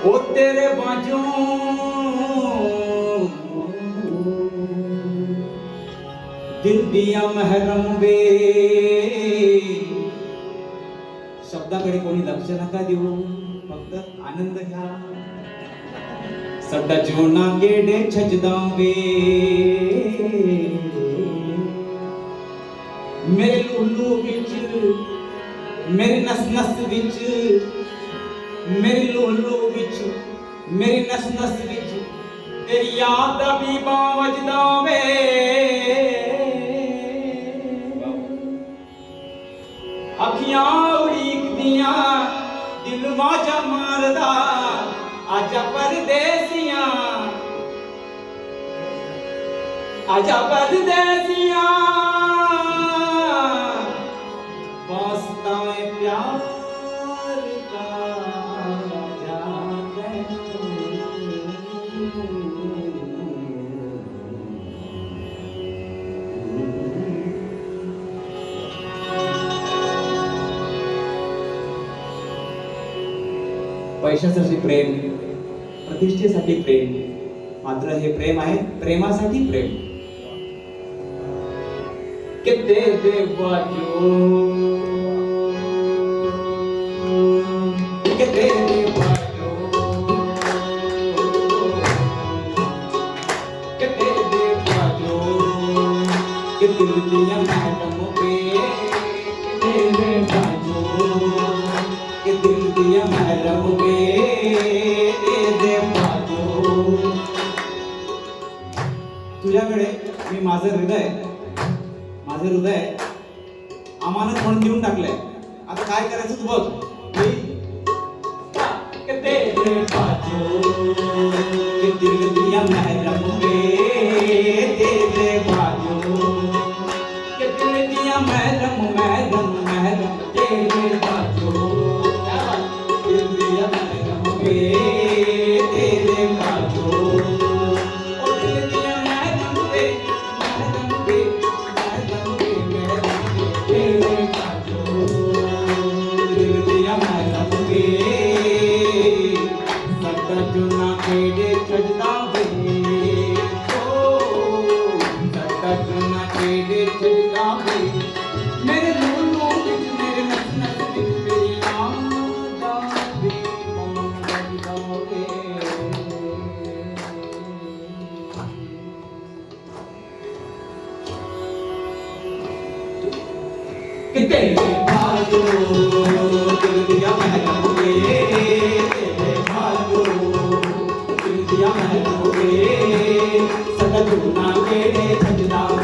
ओ तेरे बाजू दिल दिया महरम वे शब्दाकडे कोणी लक्ष नका देऊ फक्त आनंद घ्या सड्डा जोना गेडे छजदावे मेरे लुलू विच मेरी नस नस विच मेरी लुलू विच मेरी नस नस विच तेरी याद दा बीबा वजदा वे अखियां उड़ीक दिया दिल वाजा मारदा आजा परदेसियां आजा परदेसियां वास्ता है प्यार का आजा पैशासाठी प्रेम प्रतिष्ठेसाठी प्रेम मात्र हे प्रेम आहे प्रेमासाठी प्रेम कितने दे बाजू कितने दे बाजू कितने दे बाजू कि दिल दिया मैडम पे कितने दे बाजू कि दिल दिया मैडम पे तुझ्याकडे मी माझं हृदय अमानत म्हणून देऊन टाकलंय आता काय करायचं तू बघ दिल दिया महरम वे तेरे बाजू के दिल दिया महरम महरम महरम तेरे बाजू दिल दिया महरम वे तेरे बाजू तेरे भाजो दिल दिया महरम वे तेरे भाजो दिल दिया महरम वे सदा चुना के छजदा